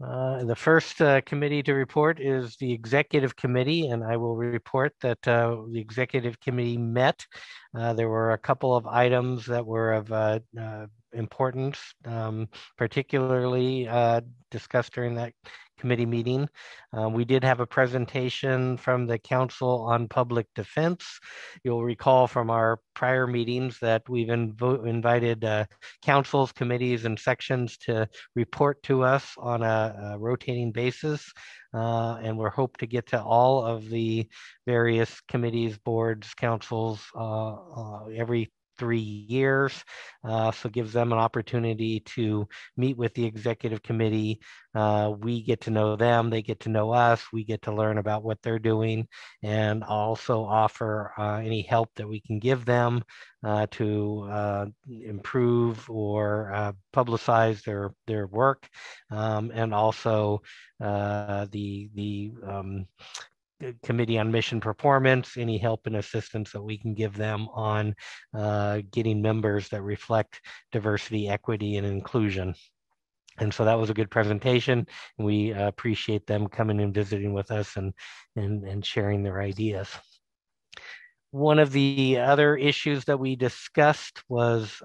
The first committee to report is the Executive Committee, and I will report that the Executive Committee met. There were a couple of items that were of importance, particularly discussed during that committee meeting. We did have a presentation from the Council on Public Defense. You'll recall from our prior meetings that we've invited councils, committees, and sections to report to us on a rotating basis. And we're hope to get to all of the various committees, boards, councils every 3 years. So gives them an opportunity to meet with the executive committee. We get to know them, they get to know us, we get to learn about what they're doing, and also offer any help that we can give them to improve or publicize their work, and also the Committee on Mission Performance, any help and assistance that we can give them on getting members that reflect diversity, equity, and inclusion. And so that was a good presentation. We appreciate them coming and visiting with us and sharing their ideas. One of the other issues that we discussed was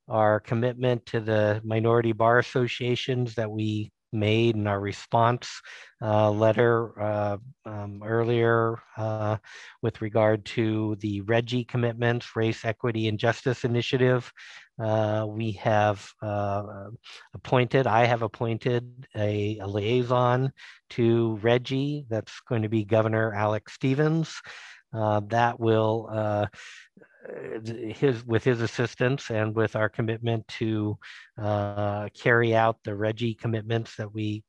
our commitment to the minority bar associations that we made in our response letter earlier with regard to the REGI commitments, Race, Equity, and Justice Initiative. We have I have appointed a liaison to REGI. That's going to be Governor Alex Stevens. That will with his assistance and with our commitment to carry out the REGI commitments that we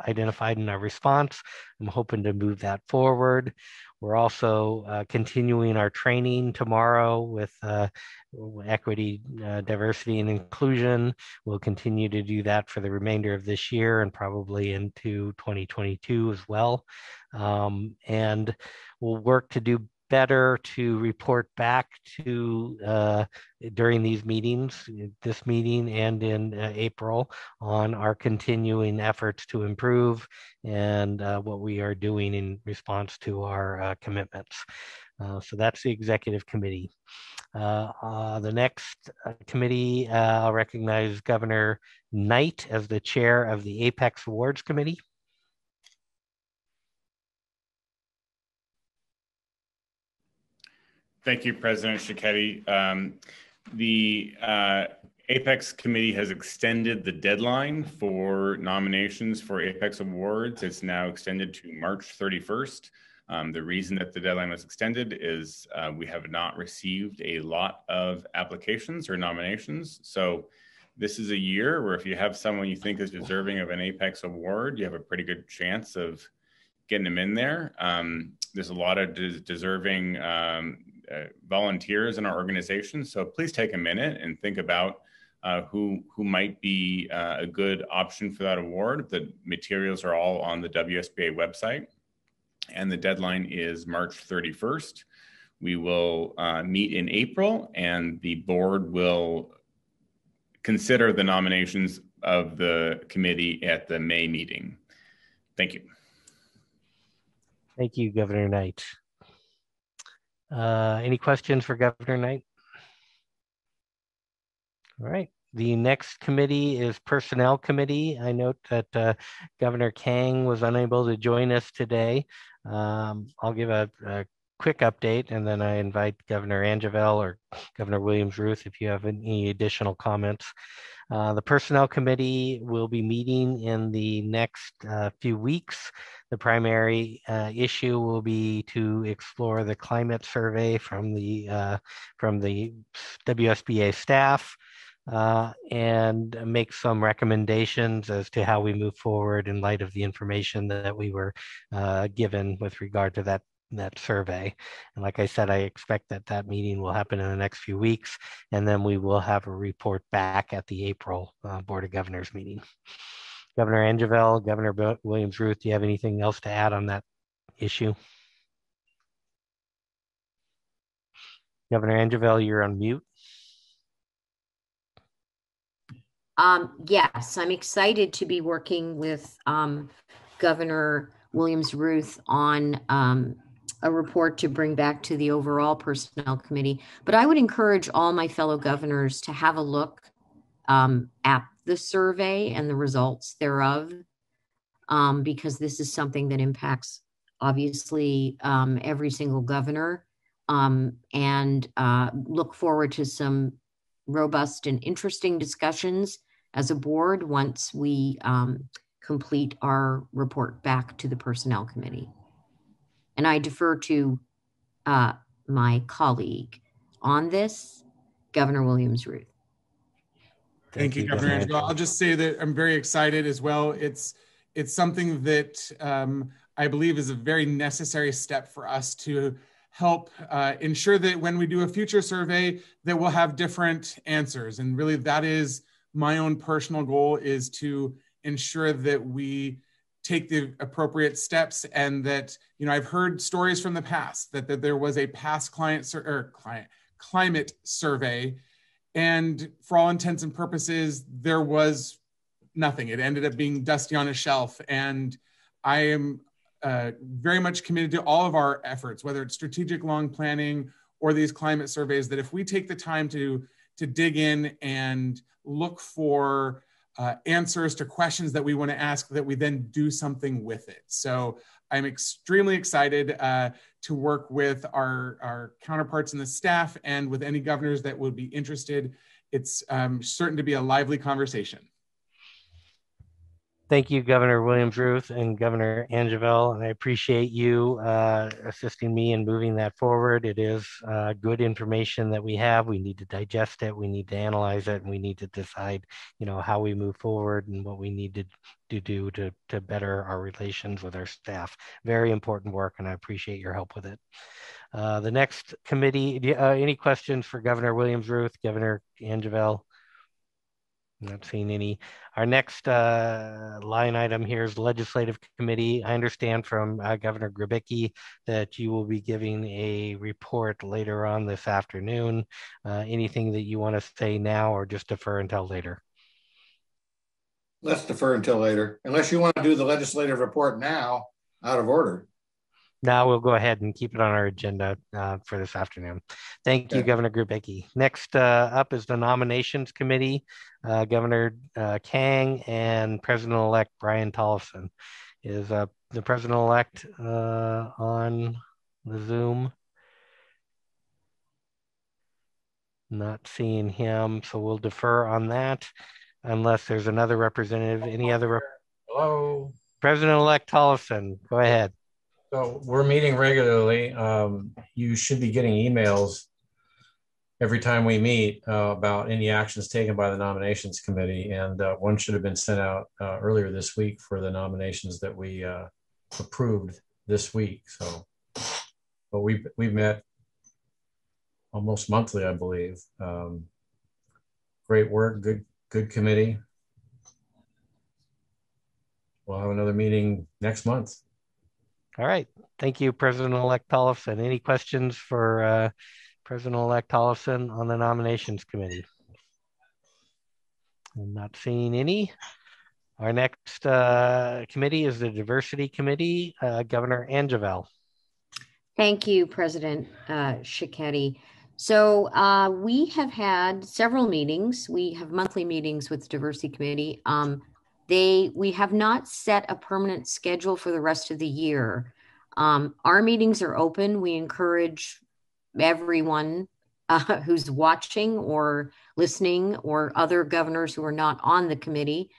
identified in our response. I'm hoping to move that forward. We're also continuing our training tomorrow with equity, diversity, and inclusion. We'll continue to do that for the remainder of this year and probably into 2022 as well. And we'll work to do better to report back to during these meetings, this meeting and in April, on our continuing efforts to improve and what we are doing in response to our commitments. So that's the executive committee. The next committee, I'll recognize Governor Knight as the chair of the Apex Awards Committee. Thank you, President Shichetti. The Apex Committee has extended the deadline for nominations for Apex Awards. It's now extended to March 31st. The reason that the deadline was extended is we have not received a lot of applications or nominations. So this is a year where if you have someone you think is deserving of an Apex Award, you have a pretty good chance of getting them in there. There's a lot of deserving volunteers in our organization. So please take a minute and think about who might be a good option for that award. The materials are all on the WSBA website, and the deadline is March 31st. We will meet in April, and the board will consider the nominations of the committee at the May meeting. Thank you. Thank you, Governor Knight. Any questions for Governor Knight? All right. The next committee is Personnel Committee. I note that Governor Kang was unable to join us today. I'll give a quick update, and then I invite Governor Angeville or Governor Williams-Ruth if you have any additional comments. The Personnel Committee will be meeting in the next few weeks. The primary issue will be to explore the climate survey from the WSBA staff and make some recommendations as to how we move forward in light of the information that we were given with regard to that survey. And like I said, I expect that meeting will happen in the next few weeks, and then we will have a report back at the April Board of Governors meeting. Governor Angeville, Governor Williams-Ruth, do you have anything else to add on that issue? Governor Angeville, you're on mute. Yes, I'm excited to be working with Governor Williams-Ruth on a report to bring back to the overall Personnel Committee. But I would encourage all my fellow governors to have a look at the survey and the results thereof, because this is something that impacts obviously every single governor, and look forward to some robust and interesting discussions as a board once we complete our report back to the Personnel Committee. And I defer to my colleague on this, Governor Williams-Ruth. Thank you, Governor Angelo. I'll just say that I'm very excited as well. It's something that I believe is a very necessary step for us to help ensure that when we do a future survey, that we'll have different answers. And really that is my own personal goal, is to ensure that we take the appropriate steps, and that, I've heard stories from the past that there was a past climate survey, and for all intents and purposes, there was nothing. It ended up being dusty on a shelf. And I am very much committed to all of our efforts, whether it's strategic long planning or these climate surveys, that if we take the time to dig in and look for answers to questions that we want to ask, that we then do something with it. So I'm extremely excited to work with our counterparts in the staff and with any governors that would be interested. It's certain to be a lively conversation. Thank you, Governor Williams-Ruth and Governor Angeville, and I appreciate you assisting me in moving that forward. It is good information that we have. We need to digest it, we need to analyze it, and we need to decide, how we move forward and what we need to do to better our relations with our staff. Very important work, and I appreciate your help with it. The next committee, any questions for Governor Williams-Ruth, Governor Angeville? Not seeing any. Our next line item here is Legislative Committee. I understand from Governor Grabicki that you will be giving a report later on this afternoon. Anything that you want to say now, or just defer until later? Let's defer until later, unless you want to do the legislative report now, out of order. Now we'll go ahead and keep it on our agenda for this afternoon. Thank you, Governor Grabicki. Next up is the Nominations Committee. Governor Kang and President-elect Brian Tollefson. Is the President-elect on the Zoom? Not seeing him, so we'll defer on that unless there's another representative. Any other? Hello. President-elect Tollefson, go ahead. So we're meeting regularly. You should be getting emails every time we meet about any actions taken by the Nominations Committee. And one should have been sent out earlier this week for the nominations that we approved this week. So, but we've met almost monthly, I believe. Great work, good committee. We'll have another meeting next month. All right. Thank you, President-elect Tollefson. Any questions for President-elect Tollefson on the Nominations Committee? I'm not seeing any. Our next committee is the Diversity Committee. Governor Angeville. Thank you, President Schicchetti. So we have had several meetings. We have monthly meetings with the Diversity Committee. We have not set a permanent schedule for the rest of the year. Our meetings are open. We encourage everyone who's watching or listening, or other governors who are not on the committee.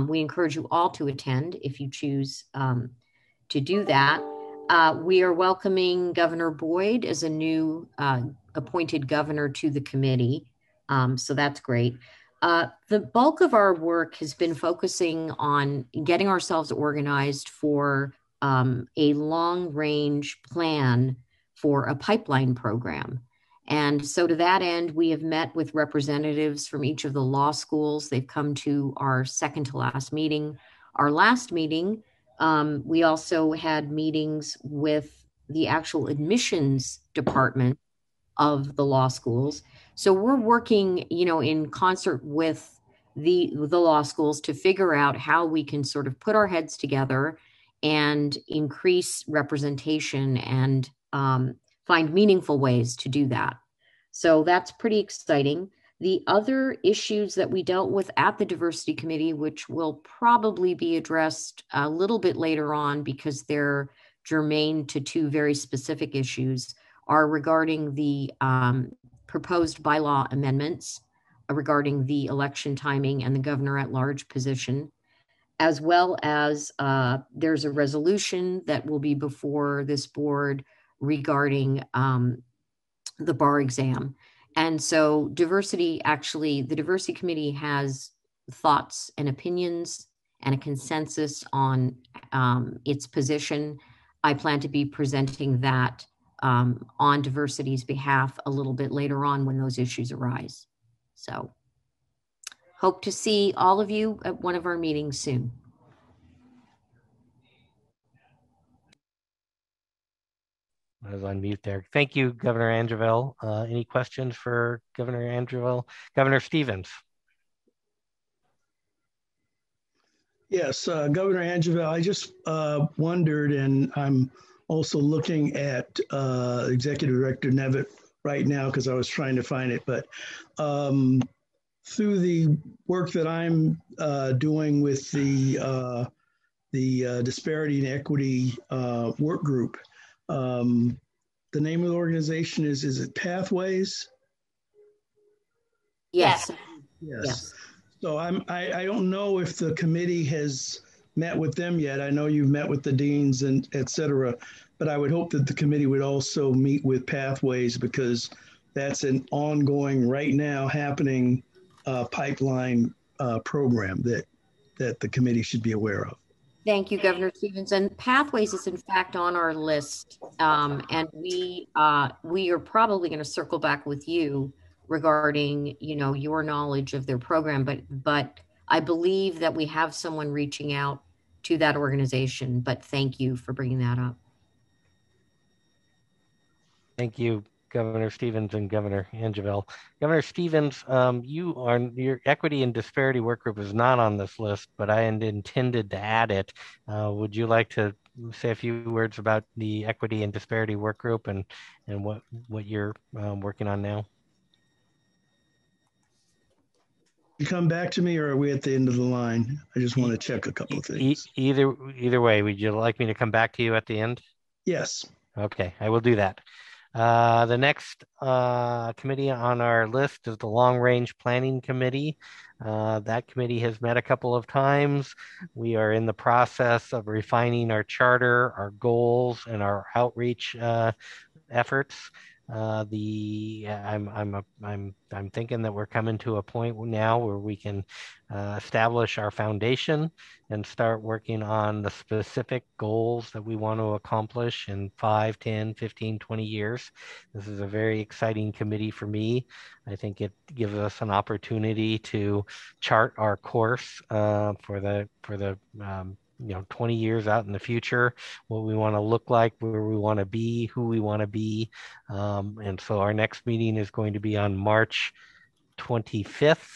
We encourage you all to attend if you choose to do that. We are welcoming Governor Boyd as a new appointed governor to the committee. So that's great. The bulk of our work has been focusing on getting ourselves organized for a long-range plan for a pipeline program. And so to that end, we have met with representatives from each of the law schools. They've come to our second to last meeting. Our last meeting, we also had meetings with the actual admissions department of the law schools. So we're working, in concert with the law schools to figure out how we can sort of put our heads together and increase representation and find meaningful ways to do that. So that's pretty exciting. The other issues that we dealt with at the Diversity Committee, which will probably be addressed a little bit later on because they're germane to two very specific issues, are regarding the proposed bylaw amendments regarding the election timing and the governor at large position, as well as there's a resolution that will be before this board regarding the bar exam. And so the Diversity Committee has thoughts and opinions and a consensus on its position. I plan to be presenting that on diversity's behalf a little bit later on when those issues arise. So hope to see all of you at one of our meetings soon. I was on mute there. Thank you, Governor Angeville. Any questions for Governor Angeville? Governor Stevens. Yes, Governor Angeville, I just wondered, and I'm also looking at Executive Director Nevitt right now because I was trying to find it, but through the work that I'm doing with the Disparity and Equity Work Group, the name of the organization is it Pathways? Yes. Yes. So I don't know if the committee has met with them yet. I know you've met with the deans and et cetera, but I would hope that the committee would also meet with Pathways because that's an ongoing, right now happening pipeline program that the committee should be aware of. Thank you, Governor Stevens. And Pathways is in fact on our list, and we are probably going to circle back with you regarding your knowledge of their program. But I believe that we have someone reaching out to that organization. But thank you for bringing that up. Thank you, Governor Stevens and Governor Angeville. Governor Stevens, your Equity and Disparity Work Group is not on this list, but I intended to add it. Would you like to say a few words about the Equity and Disparity Work Group and what you're working on now? You come back to me, or are we at the end of the line? I just want to check a couple of things. Either way, would you like me to come back to you at the end? Yes. Okay, I will do that. The next committee on our list is the Long Range Planning Committee. That committee has met a couple of times. We are in the process of refining our charter, our goals, and our outreach efforts. I'm thinking that we're coming to a point now where we can establish our foundation and start working on the specific goals that we want to accomplish in 5, 10, 15, 20 years. This is a very exciting committee for me. I think it gives us an opportunity to chart our course for the 20 years out in the future, what we want to look like, where we want to be, who we want to be. And so our next meeting is going to be on March 25th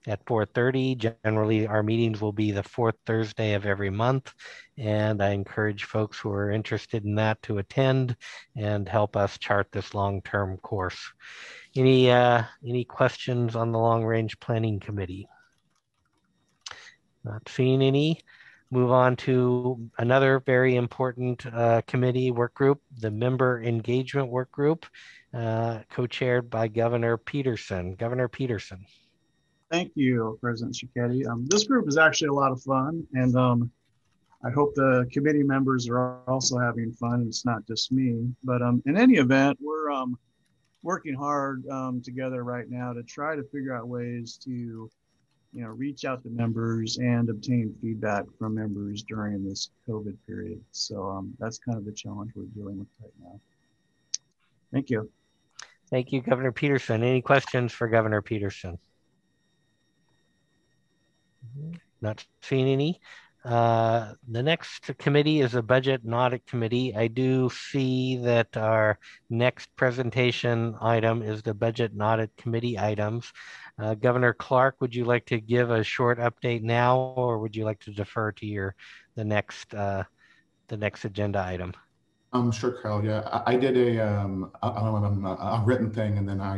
at 4:30. Generally, our meetings will be the fourth Thursday of every month. And I encourage folks who are interested in that to attend and help us chart this long-term course. Any questions on the Long Range Planning Committee? Not seeing any. Move on to another very important committee work group, the Member Engagement Work Group, co-chaired by Governor Peterson. Governor Peterson. Thank you, President Cicchetti. This group is actually a lot of fun, and I hope the committee members are also having fun. It's not just me, but in any event, we're working hard together right now to try to figure out ways to reach out to members and obtain feedback from members during this COVID period. So that's kind of the challenge we're dealing with right now. Thank you. Thank you, Governor Peterson. Any questions for Governor Peterson? Not seeing any. The next committee is a budget and audit committee. I do see that our next presentation item is the budget and audit committee items. Governor Clark, would you like to give a short update now, or would you like to defer to the next agenda item? Sure, Carl. Yeah, I did a written thing, and then I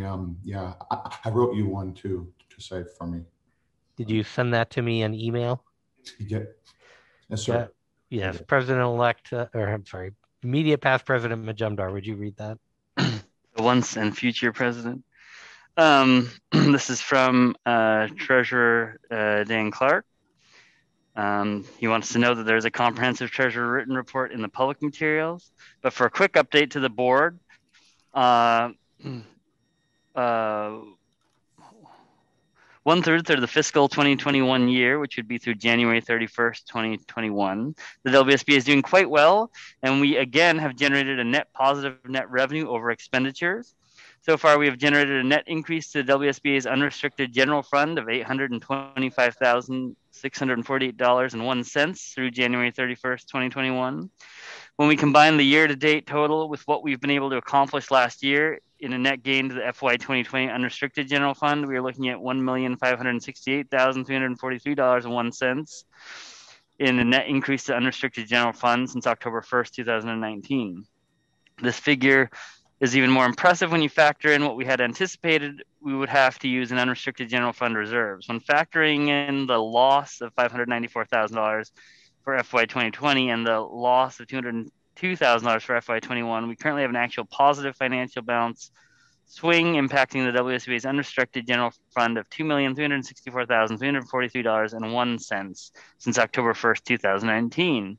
wrote you one to save for me. Did you send that to me in email? Yeah. Yes, sir. Yeah. Yes, President-elect, or I'm sorry, immediate past President Majumdar, would you read that? The once and future president. This is from Treasurer Dan Clark. He wants to know that there's a comprehensive treasurer written report in the public materials. But for a quick update to the board, 1/3 of the fiscal 2021 year, which would be through January 31st, 2021. The WSBA is doing quite well, and we again have generated a net positive net revenue over expenditures. So far, we have generated a net increase to the WSBA's unrestricted general fund of $825,648.01 through January 31st, 2021. When we combine the year-to-date total with what we've been able to accomplish last year in a net gain to the FY 2020 unrestricted general fund, we are looking at $1,568,343.01 in a net increase to unrestricted general fund since October 1st, 2019. This figure is even more impressive when you factor in what we had anticipated we would have to use in unrestricted general fund reserves. When factoring in the loss of $594,000 for FY 2020 and the loss of $202,000 for FY 21, we currently have an actual positive financial balance swing impacting the WSBA's unrestricted general fund of $2,364,343.01 since October 1st, 2019.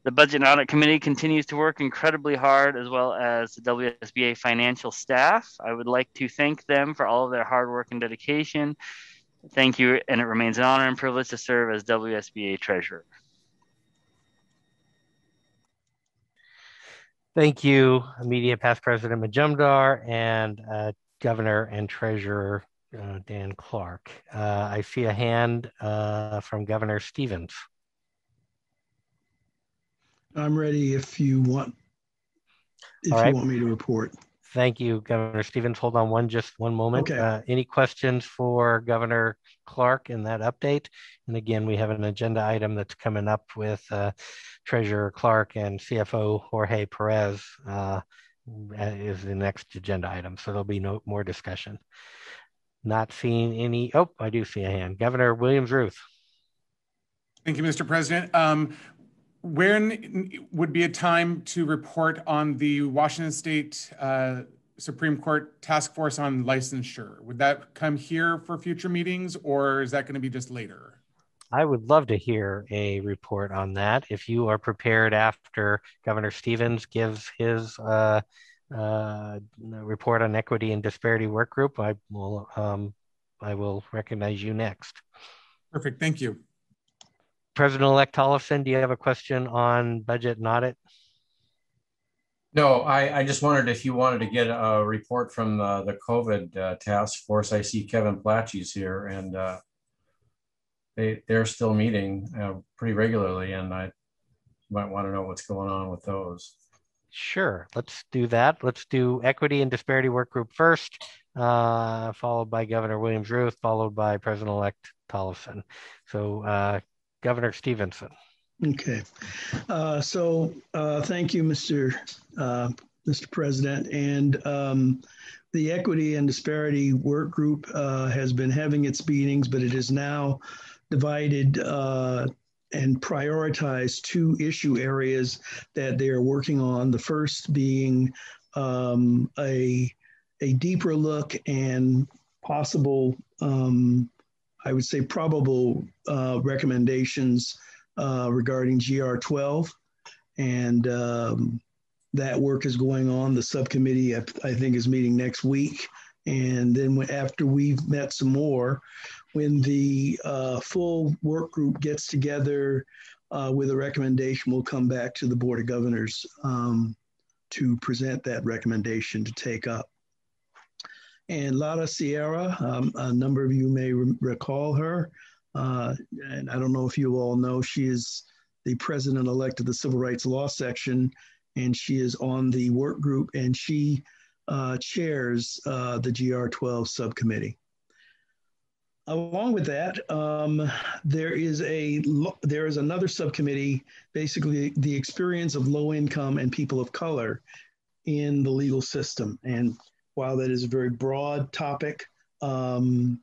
The Budget and Audit Committee continues to work incredibly hard, as well as the WSBA financial staff. I would like to thank them for all of their hard work and dedication. Thank you, and it remains an honor and privilege to serve as WSBA Treasurer. Thank you, immediate past President Majumdar and Governor and Treasurer Dan Clark. I see a hand from Governor Stevens. I'm ready if you want me to report. Thank you, Governor Stevens. Hold on just one moment. Okay. Any questions for Governor Clark in that update? And again, we have an agenda item that's coming up with Treasurer Clark and CFO Jorge Perez is the next agenda item. So there'll be no more discussion. Not seeing any. Oh, I do see a hand. Governor Williams-Ruth. Thank you, Mr. President. When would be a time to report on the Washington State Supreme Court Task Force on Licensure? Would that come here for future meetings, or is that going to be just later? I would love to hear a report on that. If you are prepared after Governor Stevens gives his report on equity and disparity work group, I will recognize you next. Perfect. Thank you. President-elect Tollefson, do you have a question on budget and audit? No, I just wondered if you wanted to get a report from the COVID task force. I see Kevin Platchy's here, and they're still meeting pretty regularly, and I might want to know what's going on with those. Sure, let's do that. Let's do equity and disparity work group first, followed by Governor Williams-Ruth, followed by President-elect Tollefson. So Governor Stevenson. Okay. Thank you, Mr. President. And the Equity and Disparity Work Group has been having its meetings, but it is now divided and prioritized two issue areas that they are working on. The first being a deeper look and possible, I would say probable recommendations regarding GR12. And that work is going on. The subcommittee, I think, is meeting next week. And then after we've met some more, when the full work group gets together with a recommendation, we'll come back to the Board of Governors to present that recommendation to take up. And Lara Sierra, a number of you may recall her. And I don't know if you all know, she is the president-elect of the Civil Rights Law Section, and she is on the work group, and she chairs the GR12 subcommittee. Along with that, there is another subcommittee, basically the experience of low income and people of color in the legal system. And while that is a very broad topic, about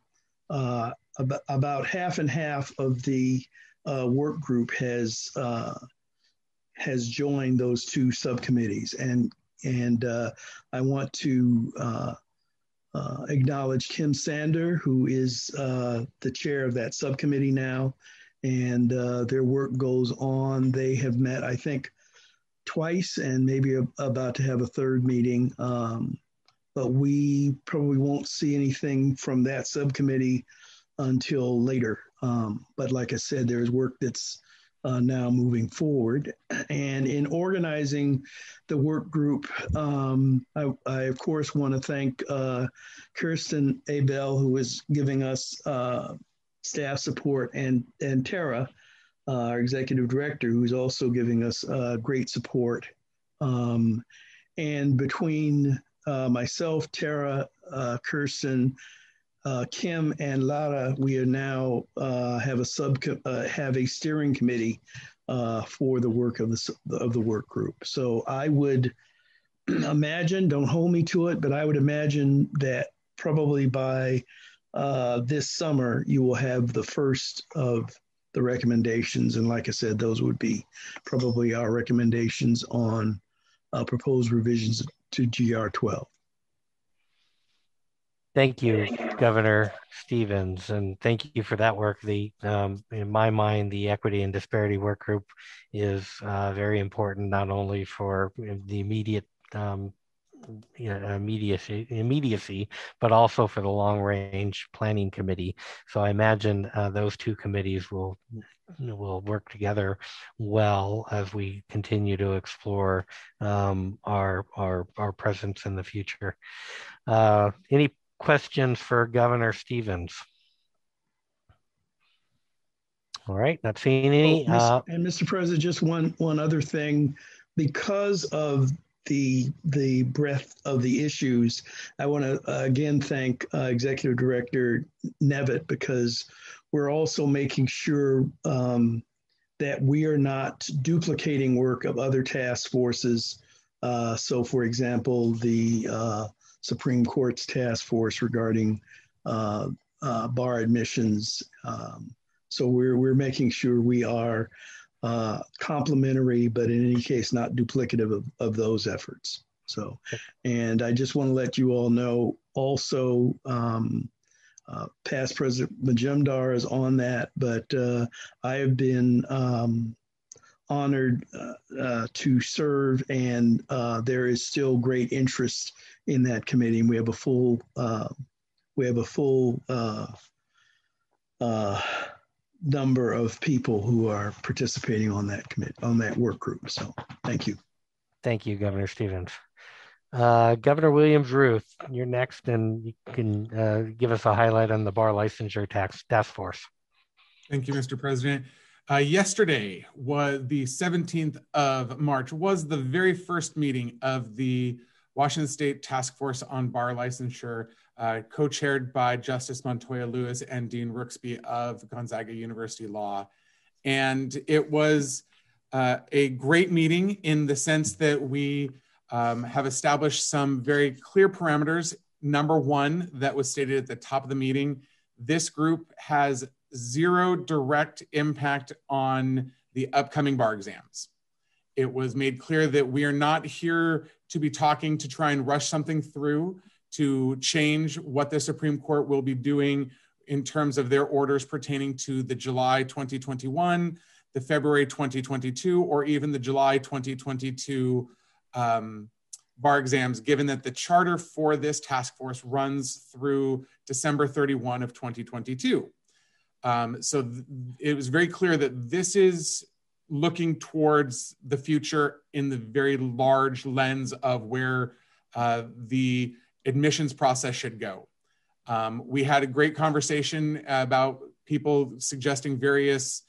half and half of the work group has joined those two subcommittees, and I want to acknowledge Kim Sander, who is the chair of that subcommittee now, and their work goes on. They have met, I think, twice, and maybe about to have a third meeting. But we probably won't see anything from that subcommittee until later. But like I said, there's work that's now moving forward. And in organizing the work group, I of course want to thank Kirsten Abel, who is giving us staff support, and Tara, our executive director, who is also giving us great support. And between myself, Tara, Kirsten, Kim, and Lara, we are now have a steering committee for the work of the work group. So I would imagine, don't hold me to it, but I would imagine that probably by this summer you will have the first of the recommendations. And like I said, those would be probably our recommendations on proposed revisions to GR12. Thank you, Governor Stevens, and thank you for that work. In my mind, the Equity and Disparity Work Group is very important, not only for the immediacy, but also for the long-range planning committee. So I imagine those two committees will work together well as we continue to explore our presence in the future. Any questions for Governor Stevens? All right, not seeing any. And Mr. President, just one other thing, because of the breadth of the issues, I want to again thank Executive Director Nevitt, because we're also making sure that we are not duplicating work of other task forces. So, for example, the Supreme Court's task force regarding bar admissions. So we're making sure we are complementary, but in any case, not duplicative of those efforts. So, and I just want to let you all know also, past President Majumdar is on that, but I have been honored to serve, and there is still great interest in that committee. And we have a full number of people who are participating on that committee, on that work group. So thank you. Thank you, Governor Stevens. Governor Williams-Ruth, you're next, and you can give us a highlight on the bar licensure task force. Thank you, Mr. President. Yesterday was the 17th of March, was the very first meeting of the Washington State Task Force on Bar Licensure, co-chaired by Justice Montoya Lewis and Dean Rooksby of Gonzaga University Law. And it was a great meeting in the sense that we have established some very clear parameters. Number one, that was stated at the top of the meeting, this group has zero direct impact on the upcoming bar exams. It was made clear that we are not here to be talking to try and rush something through to change what the Supreme Court will be doing in terms of their orders pertaining to the July 2021, the February 2022, or even the July 2022 bar exams, given that the charter for this task force runs through December 31 of 2022. So it was very clear that this is looking towards the future in the very large lens of where the admissions process should go. We had a great conversation about people suggesting various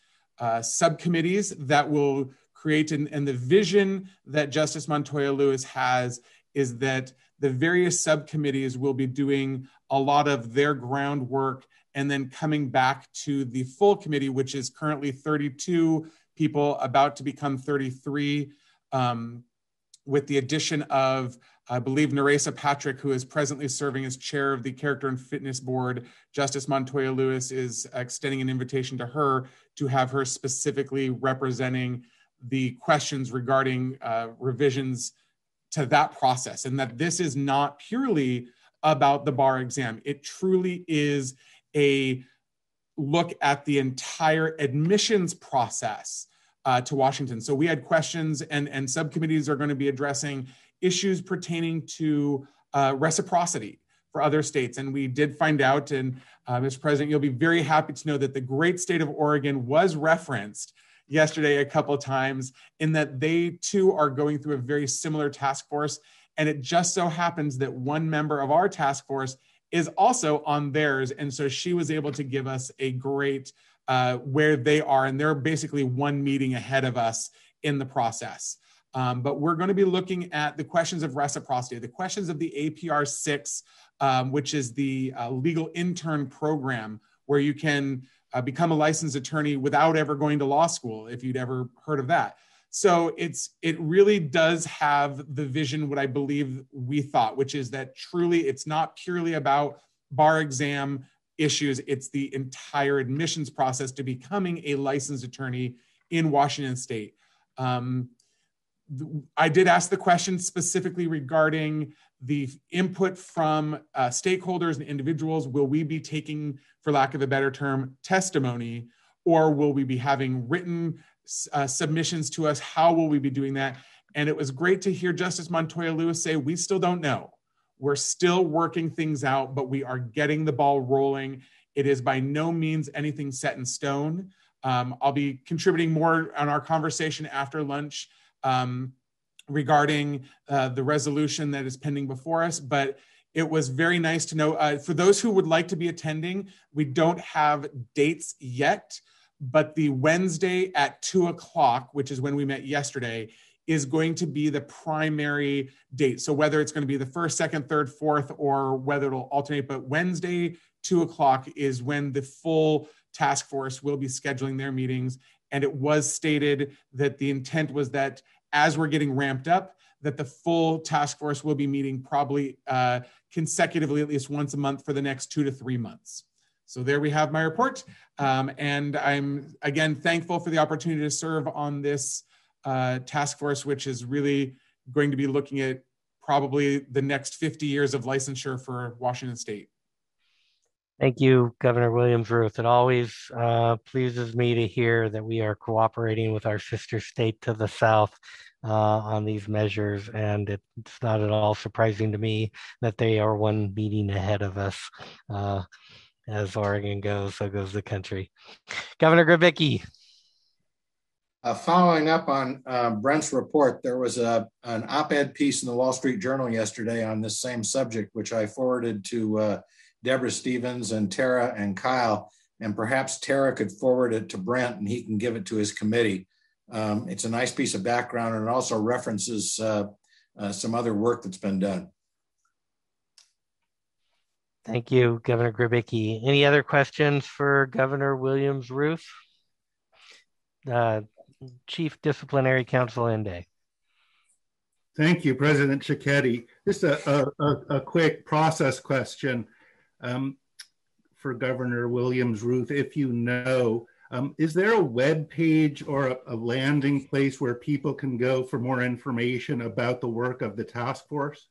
subcommittees that will create, and the vision that Justice Montoya Lewis has is that the various subcommittees will be doing a lot of their groundwork and then coming back to the full committee, which is currently 32 people, about to become 33, with the addition of, I believe, Neresa Patrick, who is presently serving as chair of the Character and Fitness Board. Justice Montoya Lewis is extending an invitation to her to have her specifically representing the questions regarding revisions to that process, and that this is not purely about the bar exam. It truly is a look at the entire admissions process to Washington. So we had questions, and subcommittees are going to be addressing issues pertaining to reciprocity for other states. And we did find out, and Mr. President, you'll be very happy to know that the great state of Oregon was referenced yesterday a couple of times, in that they too are going through a very similar task force. And it just so happens that one member of our task force is also on theirs. And so she was able to give us a great where they are, and they're basically one meeting ahead of us in the process. But we're going to be looking at the questions of reciprocity, the questions of the APR 6, which is the legal intern program, where you can become a licensed attorney without ever going to law school, if you'd ever heard of that. So it really does have the vision, what I believe we thought, which is that truly it's not purely about bar exam issues, it's the entire admissions process to becoming a licensed attorney in Washington State. I did ask the question specifically regarding the input from stakeholders and individuals. Will we be taking, for lack of a better term, testimony, or will we be having written submissions to us? How will we be doing that? And it was great to hear Justice Montoya Lewis say, we still don't know. We're still working things out, but we are getting the ball rolling. It is by no means anything set in stone. I'll be contributing more on our conversation after lunch regarding the resolution that is pending before us, but it was very nice to know. For those who would like to be attending, we don't have dates yet, but the Wednesday at 2:00, which is when we met yesterday, is going to be the primary date. So whether it's going to be the 1st, 2nd, 3rd, 4th, or whether it'll alternate, but Wednesday, 2:00 is when the full task force will be scheduling their meetings. And it was stated that the intent was that as we're getting ramped up, that the full task force will be meeting probably consecutively at least once a month for the next 2 to 3 months. So there we have my report. And I'm, again, thankful for the opportunity to serve on this task force, which is really going to be looking at probably the next 50 years of licensure for Washington State. Thank you, Governor Williams-Ruth. It always pleases me to hear that we are cooperating with our sister state to the south on these measures, and it's not at all surprising to me that they are one meeting ahead of us. As Oregon goes, so goes the country. Governor Grabicki. Following up on Brent's report, there was an op-ed piece in the Wall Street Journal yesterday on this same subject, which I forwarded to Deborah Stevens and Tara and Kyle, and perhaps Tara could forward it to Brent and he can give it to his committee. It's a nice piece of background, and it also references some other work that's been done. Thank you, Governor Grabicki. Any other questions for Governor Williams-Ruth? Chief Disciplinary Counsel Ende. Thank you, President Cicchetti. Just a quick process question for Governor Williams-Ruth. If you know, is there a web page or a landing place where people can go for more information about the work of the task force?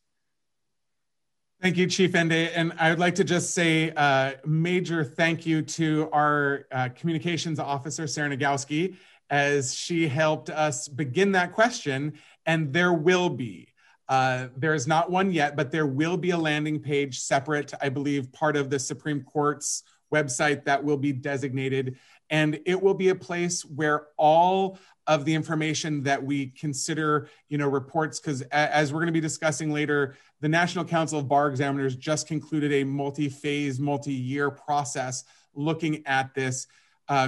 Thank you, Chief Ende. And I would like to just say a major thank you to our communications officer, Sarah Nagowski, as she helped us begin that question. And there will be. There is not one yet, but there will be a landing page separate, I believe, part of the Supreme Court's website that will be designated. And it will be a place where all of the information that we consider, reports, because as we're going to be discussing later, the National Council of Bar Examiners just concluded a multi-phase, multi-year process looking at this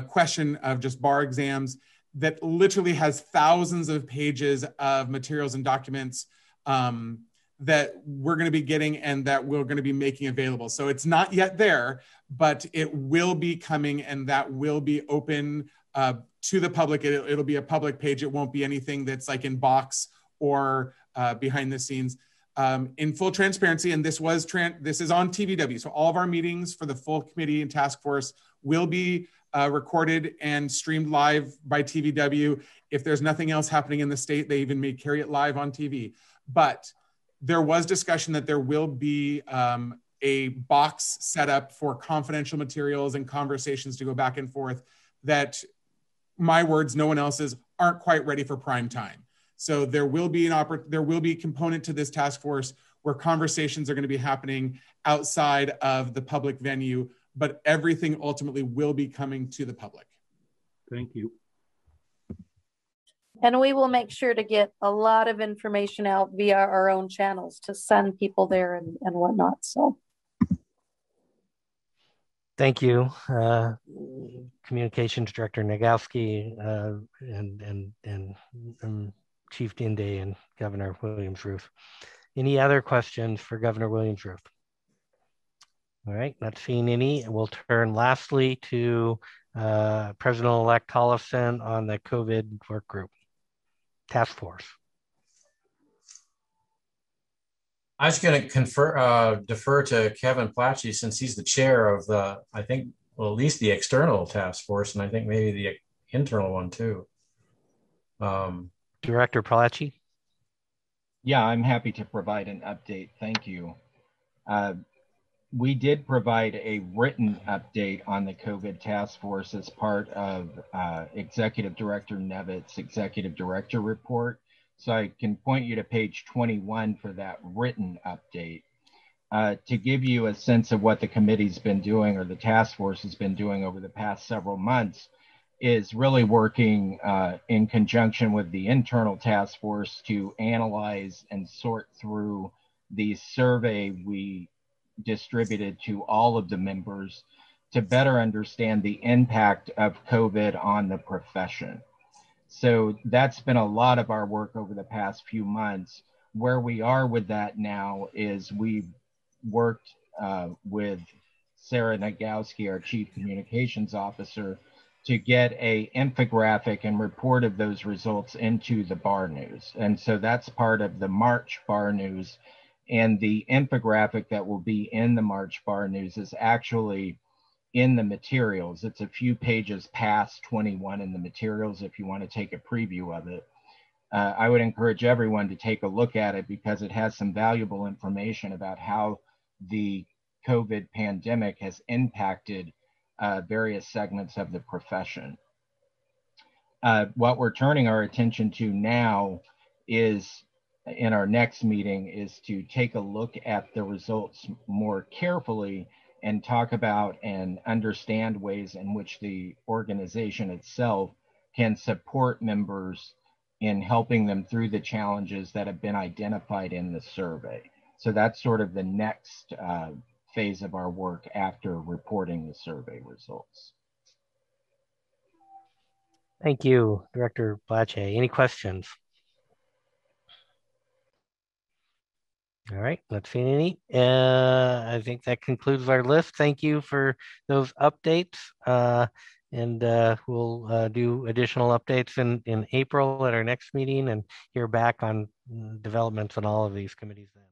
question of just bar exams that literally has thousands of pages of materials and documents that we're going to be getting and that we're going to be making available. So it's not yet there, but it will be coming, and that will be open to the public. It'll be a public page. It won't be anything that's like in box or behind the scenes. In full transparency, and this is on TVW, so all of our meetings for the full committee and task force will be recorded and streamed live by TVW. If there's nothing else happening in the state, they even may carry it live on TV. But there was discussion that there will be a box set up for confidential materials and conversations to go back and forth that, my words, no one else's, aren't quite ready for prime time. So there will be a component to this task force where conversations are going to be happening outside of the public venue, but everything ultimately will be coming to the public. Thank you. And we will make sure to get a lot of information out via our own channels to send people there and whatnot. So thank you, Communications Director Nagowski and Chief Dinde and Governor Williams-Ruth. Any other questions for Governor Williams-Ruth? All right, not seeing any. We'll turn lastly to President-elect Hollison on the COVID work group task force. I was going to defer to Kevin Platchey, since he's the chair of the, I think, well, at least the external task force, and I think maybe the internal one too. Director Platchey? Yeah, I'm happy to provide an update. Thank you. We did provide a written update on the COVID task force as part of Executive Director Nevitt's Executive Director report. So I can point you to page 21 for that written update. To give you a sense of what the committee's been doing, or the task force has been doing over the past several months, is really working in conjunction with the internal task force to analyze and sort through the survey we distributed to all of the members to better understand the impact of COVID on the profession. So that's been a lot of our work over the past few months. Where we are with that now is we've worked with Sarah Nagowski, our Chief Communications Officer, to get a infographic and report of those results into the Bar News. And so that's part of the March Bar News. And the infographic that will be in the March Bar News is actually in the materials. It's a few pages past 21 in the materials if you want to take a preview of it. I would encourage everyone to take a look at it because it has some valuable information about how the COVID pandemic has impacted various segments of the profession. What we're turning our attention to now is, in our next meeting, is to take a look at the results more carefully and talk about and understand ways in which the organization itself can support members in helping them through the challenges that have been identified in the survey. So that's sort of the next phase of our work after reporting the survey results. Thank you, Director Blache. Any questions? All right, not seeing any. I think that concludes our list. Thank you for those updates. And we'll do additional updates in April at our next meeting and hear back on developments on all of these committees then.